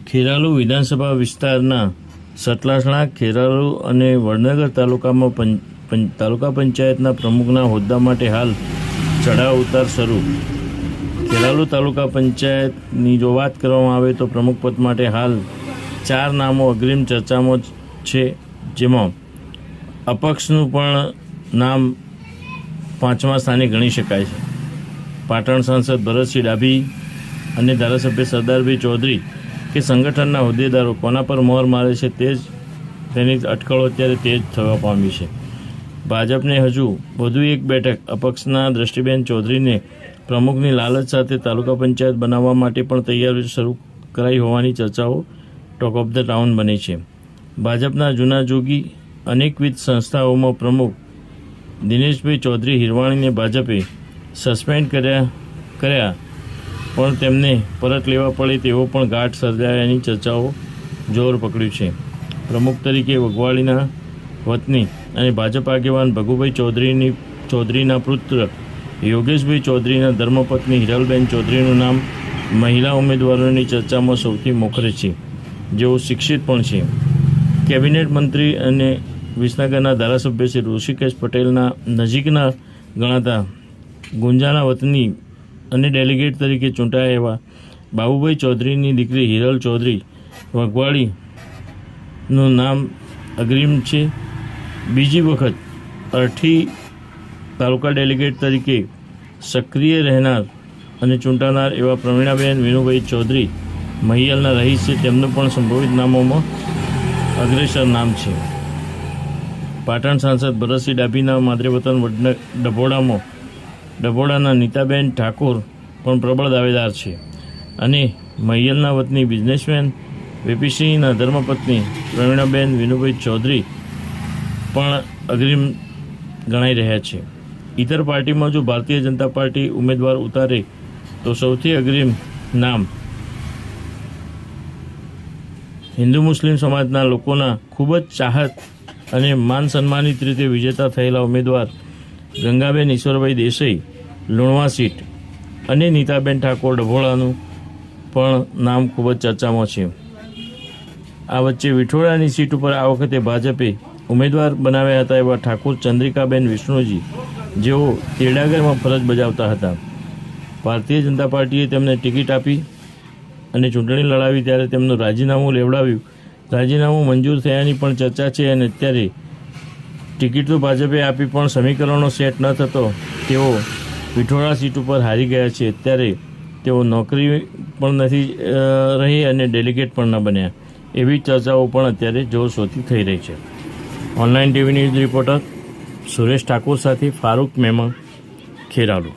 ખેરાલુ વિધાનસભા વિસ્તારના સતલાસણા, ખેરાલુ અને વડનગર તાલુકામાં તાલુકા પંચાયતના પ્રમુખના હોદ્દા માટે હાલ ચઢાવ ઉતાર શરૂ. ખેરાલુ તાલુકા પંચાયતની જો વાત કરવામાં આવે તો પ્રમુખ પદ માટે હાલ 4 નામો અગ્રિમ ચર્ચામાં છે, જેમાં અપક્ષનું પણ નામ 5મા સ્થાને ગણી શકાય છે. પાટણ સાંસદ ભરતસિંહ ડાભી અને ધારાસભ્ય સરદારભાઈ ચૌધરી કે સંગઠનના હોદ્દેદારો કોના પર મોહર મારે છે તે જ તેની અટકળો અત્યારે તેજ થવા પામી છે. ભાજપને હજુ વધુ એક બેઠક અપક્ષના દ્રષ્ટિબેન ચૌધરીને પ્રમુખની લાલચ સાથે તાલુકા પંચાયત બનાવવા માટે પણ તૈયારી શરૂ કરાઈ હોવાની ચર્ચાઓ ટોક ઓફ ધ ટાઉન બની છે. ભાજપના જૂના જોગી અનેકવિધ સંસ્થાઓમાં પ્રમુખ દિનેશભાઈ ચૌધરી હિરવાણીને ભાજપે સસ્પેન્ડ કર્યા પણ તેમને પરત લેવા પડે તેવો પણ ઘાટ સર્જાયાની ચર્ચાઓ જોર પકડ્યું છે. પ્રમુખ તરીકે વઘવાળીના વતની અને ભાજપ આગેવાન ભગુભાઈ ચૌધરીના પુત્ર યોગેશભાઈ ચૌધરીના ધર્મપત્ની હિરલબેન ચૌધરીનું નામ મહિલા ઉમેદવારોની ચર્ચામાં સૌથી મોખરે છે, જેઓ શિક્ષિત પણ છે. કેબિનેટ મંત્રી અને વિસનગરના ધારાસભ્ય શ્રી ઋષિકેશ પટેલના નજીકના ગણાતા ગુંજાના વતની અને ડેલિગેટ તરીકે ચૂંટાયા એવા બાબુભાઈ ચૌધરીની દીકરી હિરલ ચૌધરી વઘવાળીનું નામ અગ્રિમ છે. બીજી વખત અરઠી તાલુકા ડેલિગેટ તરીકે સક્રિય રહેનાર અને ચૂંટાનાર એવા પ્રવીણાબેન વિનુભાઈ ચૌધરી મહિયલના રહીશ છે, તેમનું પણ સંભવિત નામોમાં અગ્રેસર નામ છે. પાટણ સાંસદ ભરતસિંહ ડાભીના માતૃવતન ડભોડાના નીતાબેન ઠાકોર પણ પ્રબળ દાવેદાર છે અને મહિયલના વતની બિઝનેસમેન વીપીસિંહના ધર્મપત્ની પ્રવીણાબેન વિનુભાઈ ચૌધરી પણ અગ્રિમ ગણાઈ રહ્યા છે. ઇતર પાર્ટીમાં જો ભારતીય જનતા પાર્ટી ઉમેદવાર ઉતારે તો સૌથી અગ્રિમ નામ હિન્દુ મુસ્લિમ સમાજના લોકોના ખૂબ જ ચાહત અને માન સન્માનિત રીતે વિજેતા થયેલા ઉમેદવાર ગંગાબેન ઈશ્વરભાઈ દેસાઈ લુણવા સીટ અને નીતાબેન ઠાકોર ડભોળાનું પણ નામ ખૂબ જ ચર્ચામાં છે. આ વચ્ચે વિઠોડાની સીટ ઉપર આ વખતે ભાજપે ઉમેદવાર બનાવ્યા હતા એવા ઠાકોર ચંદ્રિકાબેન વિષ્ણુજી, જેઓ તેડાગરમાં ફરજ બજાવતા હતા. ભારતીય જનતા પાર્ટીએ તેમને ટિકિટ આપી અને ચૂંટણી લડાવી ત્યારે તેમનું રાજીનામું લેવડાવ્યું. રાજીનામું મંજૂર થયાની પણ ચર્ચા છે અને અત્યારે ટિકિટ તો ભાજપે આપી પણ સમીકરણો સેટ ન થતો તેઓ વિઠોડા સીટ ઉપર હારી ગયા છે. અત્યારે તેઓ નોકરી પણ નથી રહી અને ડેલિગેટ પણ ન બન્યા એવી ચર્ચાઓ પણ અત્યારે જોરશોરથી થઈ રહી છે. Online TV news reporter Suresh Thakor સાથે ફારૂક મેમણ, ખેરાલુ.